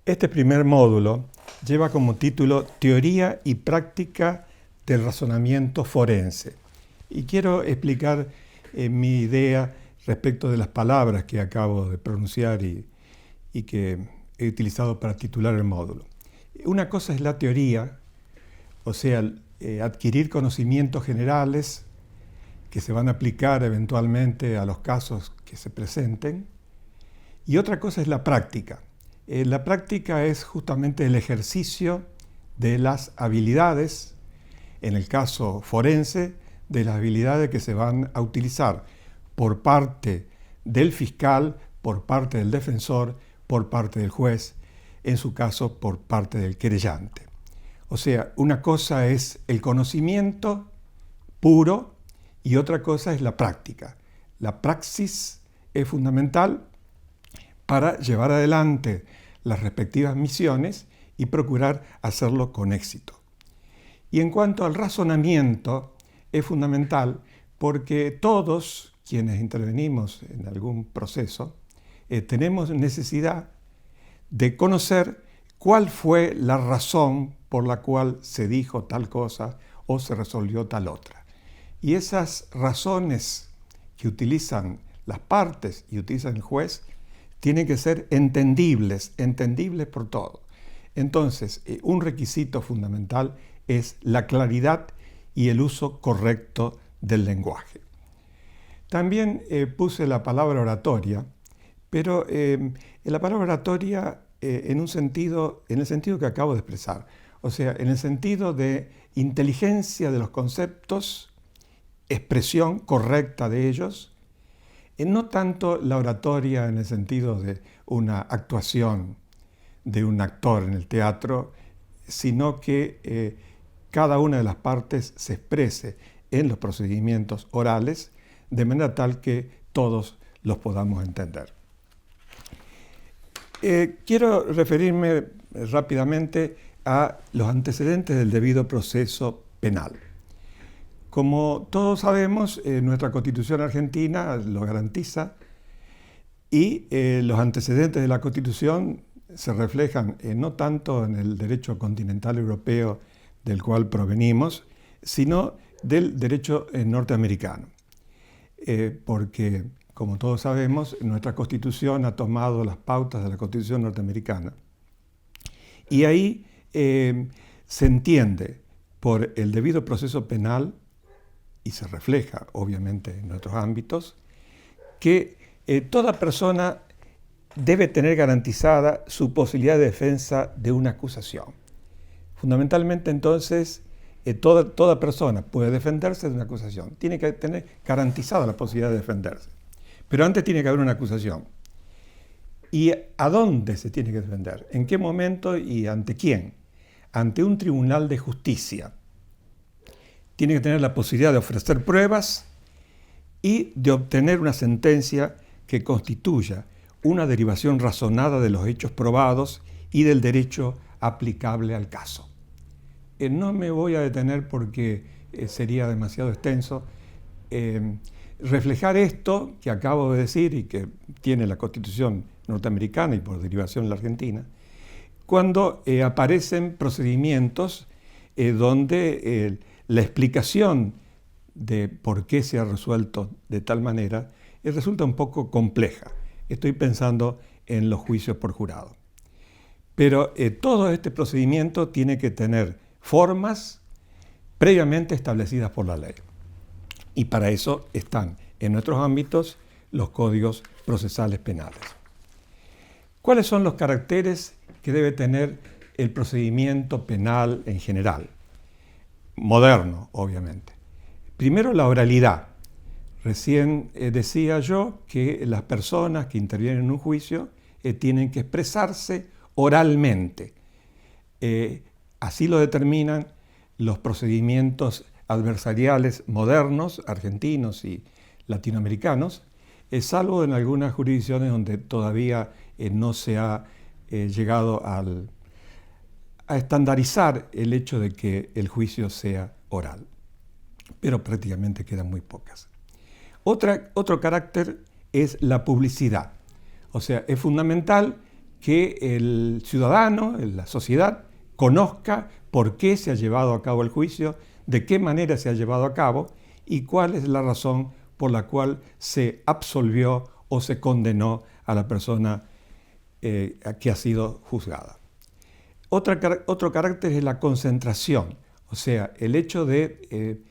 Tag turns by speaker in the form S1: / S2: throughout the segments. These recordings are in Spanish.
S1: Este primer módulo lleva como título Teoría y práctica del razonamiento forense. Y quiero explicar mi idea respecto de las palabras que acabo de pronunciar y que he utilizado para titular el módulo. Una cosa es la teoría, o sea, adquirir conocimientos generales que se van a aplicar eventualmente a los casos que se presenten. Y otra cosa es la práctica. La práctica es justamente el ejercicio de las habilidades, en el caso forense, de las habilidades que se van a utilizar por parte del fiscal, por parte del defensor, por parte del juez, en su caso por parte del querellante. O sea, una cosa es el conocimiento puro y otra cosa es la práctica. La praxis es fundamental para llevar adelante las respectivas misiones y procurar hacerlo con éxito. Y en cuanto al razonamiento, es fundamental porque todos quienes intervenimos en algún proceso tenemos necesidad de conocer cuál fue la razón por la cual se dijo tal cosa o se resolvió tal otra. Y esas razones que utilizan las partes y utilizan el juez tienen que ser entendibles por todos. Entonces, un requisito fundamental es la claridad y el uso correcto del lenguaje. También puse la palabra oratoria, pero la palabra oratoria en el sentido que acabo de expresar, o sea, en el sentido de inteligencia de los conceptos, expresión correcta de ellos, no tanto la oratoria en el sentido de una actuación de un actor en el teatro, sino que cada una de las partes se exprese en los procedimientos orales de manera tal que todos los podamos entender. Quiero referirme rápidamente a los antecedentes del debido proceso penal. Como todos sabemos, nuestra Constitución argentina lo garantiza y los antecedentes de la Constitución se reflejan no tanto en el derecho continental europeo del cual provenimos, sino del derecho norteamericano. Porque, como todos sabemos, nuestra Constitución ha tomado las pautas de la Constitución norteamericana. Y ahí se entiende por el debido proceso penal, y se refleja obviamente en otros ámbitos, que toda persona debe tener garantizada su posibilidad de defensa de una acusación. Fundamentalmente entonces, toda persona puede defenderse de una acusación, tiene que tener garantizada la posibilidad de defenderse. Pero antes tiene que haber una acusación. ¿Y a dónde se tiene que defender? ¿En qué momento y ante quién? Ante un tribunal de justicia. Tiene que tener la posibilidad de ofrecer pruebas y de obtener una sentencia que constituya una derivación razonada de los hechos probados y del derecho aplicable al caso. No me voy a detener porque sería demasiado extenso. Reflejar esto que acabo de decir y que tiene la Constitución norteamericana y por derivación la Argentina, cuando aparecen procedimientos donde la explicación de por qué se ha resuelto de tal manera resulta un poco compleja. Estoy pensando en los juicios por jurado. Pero todo este procedimiento tiene que tener formas previamente establecidas por la ley. Y para eso están en nuestros ámbitos los códigos procesales penales. ¿Cuáles son los caracteres que debe tener el procedimiento penal en general? Moderno, obviamente. Primero, la oralidad. Recién decía yo que las personas que intervienen en un juicio tienen que expresarse oralmente. Así lo determinan los procedimientos adversariales modernos, argentinos y latinoamericanos, salvo en algunas jurisdicciones donde todavía no se ha llegado a estandarizar el hecho de que el juicio sea oral, pero prácticamente quedan muy pocas. Otro carácter es la publicidad, o sea, es fundamental que el ciudadano, la sociedad, conozca por qué se ha llevado a cabo el juicio, de qué manera se ha llevado a cabo y cuál es la razón por la cual se absolvió o se condenó a la persona que ha sido juzgada. Otro carácter es la concentración, o sea, el hecho de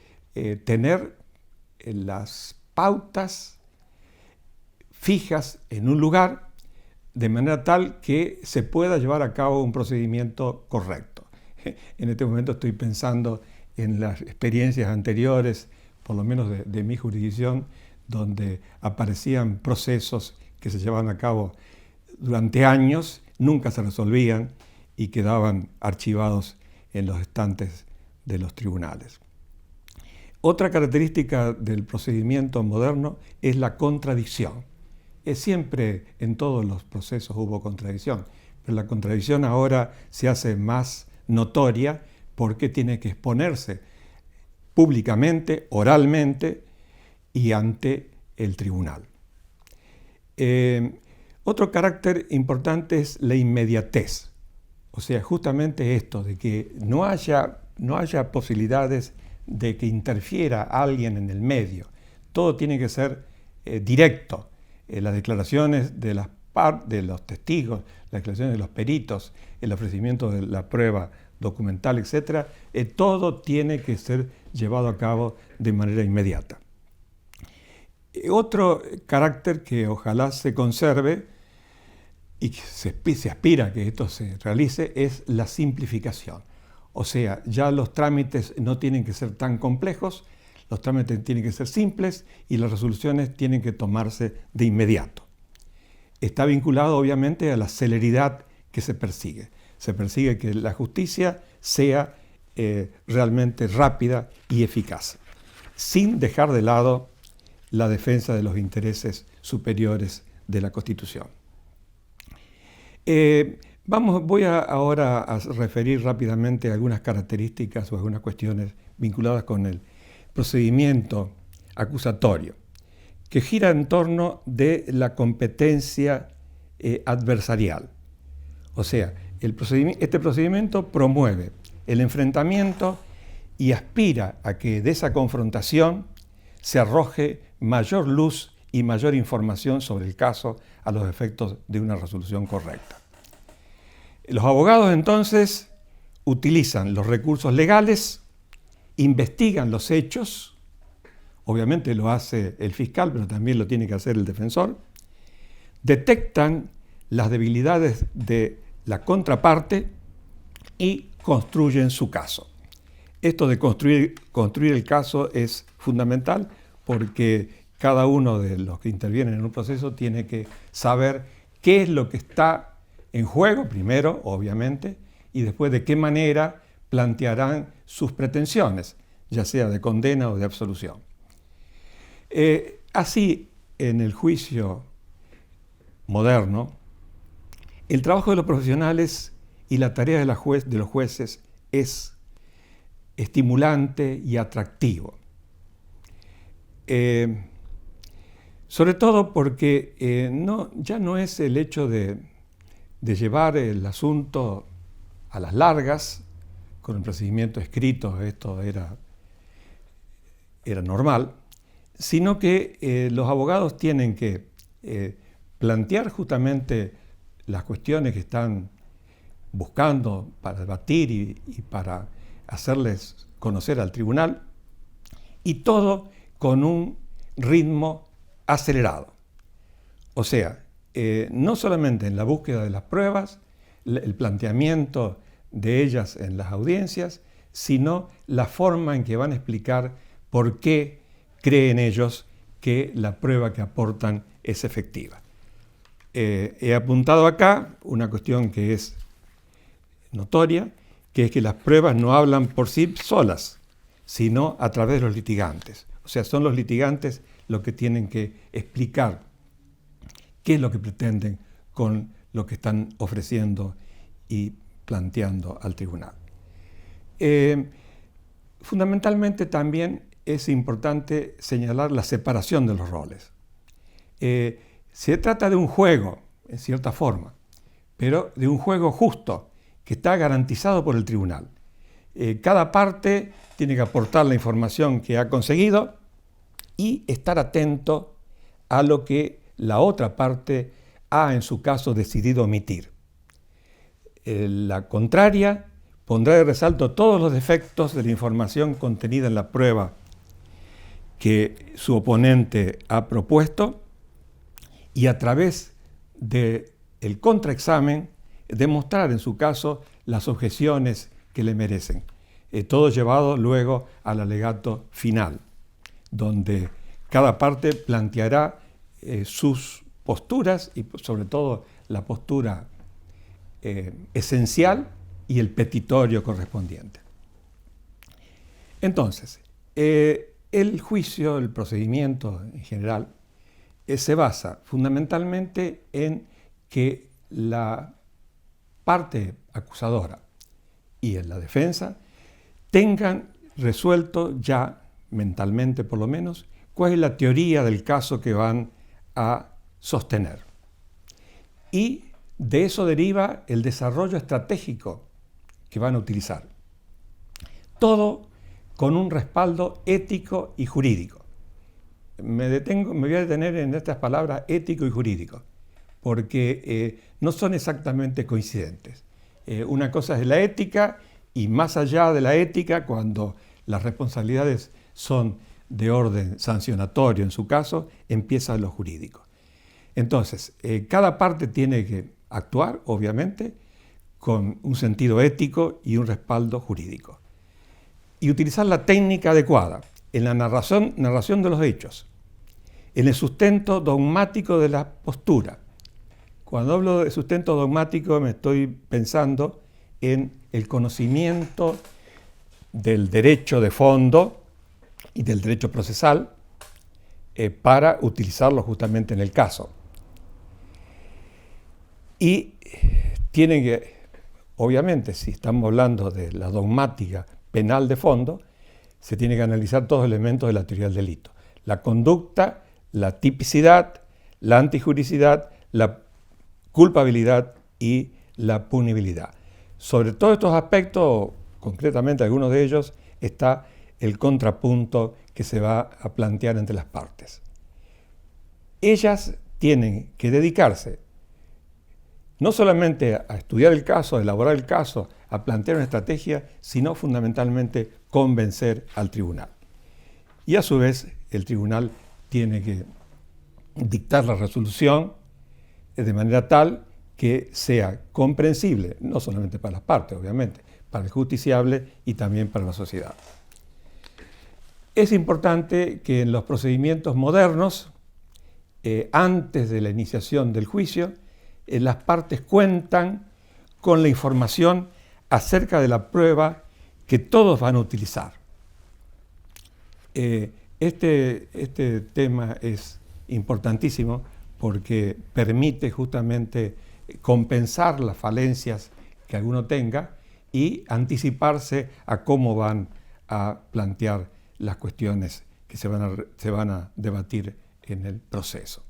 S1: tener las pautas fijas en un lugar de manera tal que se pueda llevar a cabo un procedimiento correcto. En este momento estoy pensando en las experiencias anteriores, por lo menos de mi jurisdicción, donde aparecían procesos que se llevaban a cabo durante años, nunca se resolvían y quedaban archivados en los estantes de los tribunales. Otra característica del procedimiento moderno es la contradicción. Siempre en todos los procesos hubo contradicción, pero la contradicción ahora se hace más notoria porque tiene que exponerse públicamente, oralmente y ante el tribunal. Otro carácter importante es la inmediatez, o sea, justamente esto de que no haya posibilidades de que interfiera alguien en el medio. Todo tiene que ser directo. Las declaraciones de los testigos, las declaraciones de los peritos, el ofrecimiento de la prueba documental, etc., todo tiene que ser llevado a cabo de manera inmediata. Otro carácter que ojalá se conserve y que se aspira a que esto se realice es la simplificación. O sea, ya los trámites no tienen que ser tan complejos, los trámites tienen que ser simples y las resoluciones tienen que tomarse de inmediato. Está vinculado obviamente a la celeridad que se persigue. Se persigue que la justicia sea realmente rápida y eficaz, sin dejar de lado la defensa de los intereses superiores de la Constitución. Voy ahora a referir rápidamente algunas características o algunas cuestiones vinculadas con el procedimiento acusatorio, que gira en torno de la competencia adversarial. O sea, este procedimiento promueve el enfrentamiento y aspira a que de esa confrontación se arroje mayor luz y mayor información sobre el caso a los efectos de una resolución correcta. Los abogados entonces utilizan los recursos legales, investigan los hechos, obviamente lo hace el fiscal, pero también lo tiene que hacer el defensor, detectan las debilidades de la contraparte y construyen su caso. Esto de construir el caso es fundamental porque cada uno de los que intervienen en un proceso tiene que saber qué es lo que está en juego, primero, obviamente, y después de qué manera plantearán sus pretensiones, ya sea de condena o de absolución. Así, en el juicio moderno, el trabajo de los profesionales y la tarea de los jueces es estimulante y atractivo. Sobre todo porque ya no es el hecho de llevar el asunto a las largas, con el procedimiento escrito, esto era normal, sino que los abogados tienen que plantear justamente las cuestiones que están buscando para debatir y para hacerles conocer al tribunal, y todo con un ritmo acelerado. O sea, no solamente en la búsqueda de las pruebas, el planteamiento de ellas en las audiencias, sino la forma en que van a explicar por qué creen ellos que la prueba que aportan es efectiva. He apuntado acá una cuestión que es notoria, que es que las pruebas no hablan por sí solas, sino a través de los litigantes. O sea, son los litigantes los que tienen que explicar qué es lo que pretenden con lo que están ofreciendo y planteando al tribunal. Fundamentalmente también es importante señalar la separación de los roles. Se trata de un juego, en cierta forma, pero de un juego justo, que está garantizado por el tribunal. Cada parte tiene que aportar la información que ha conseguido y estar atento a lo que la otra parte ha, en su caso, decidido omitir. La contraria pondrá de resalto todos los defectos de la información contenida en la prueba que su oponente ha propuesto y a través del contraexamen demostrar en su caso las objeciones que le merecen. Todo llevado luego al alegato final, donde cada parte planteará sus posturas y sobre todo la postura esencial y el petitorio correspondiente. Entonces, el juicio, el procedimiento en general, se basa fundamentalmente en que la parte acusadora y en la defensa tengan resuelto ya, mentalmente por lo menos, cuál es la teoría del caso que van a sostener. Y de eso deriva el desarrollo estratégico que van a utilizar. Todo con un respaldo ético y jurídico. Me voy a detener en estas palabras ético y jurídico, porque no son exactamente coincidentes. Una cosa es la ética y más allá de la ética, cuando las responsabilidades son de orden sancionatorio en su caso, empieza lo jurídico. Entonces, cada parte tiene que actuar, obviamente, con un sentido ético y un respaldo jurídico. Y utilizar la técnica adecuada en la narración de los hechos, en el sustento dogmático de la postura. Cuando hablo de sustento dogmático me estoy pensando en el conocimiento del derecho de fondo y del derecho procesal para utilizarlo justamente en el caso. Y tienen que, obviamente, si estamos hablando de la dogmática penal de fondo, se tiene que analizar todos los elementos de la teoría del delito. La conducta, la tipicidad, la antijuricidad, la culpabilidad y la punibilidad. Sobre todos estos aspectos, concretamente algunos de ellos, está el contrapunto que se va a plantear entre las partes. Ellas tienen que dedicarse no solamente a estudiar el caso, a elaborar el caso, a plantear una estrategia, sino fundamentalmente convencer al tribunal. Y a su vez el tribunal tiene que dictar la resolución de manera tal que sea comprensible, no solamente para las partes, obviamente, para el justiciable y también para la sociedad. Es importante que en los procedimientos modernos, antes de la iniciación del juicio, las partes cuentan con la información acerca de la prueba que todos van a utilizar. Este tema es importantísimo porque permite justamente compensar las falencias que alguno tenga y anticiparse a cómo van a plantear las cuestiones que se van a debatir en el proceso.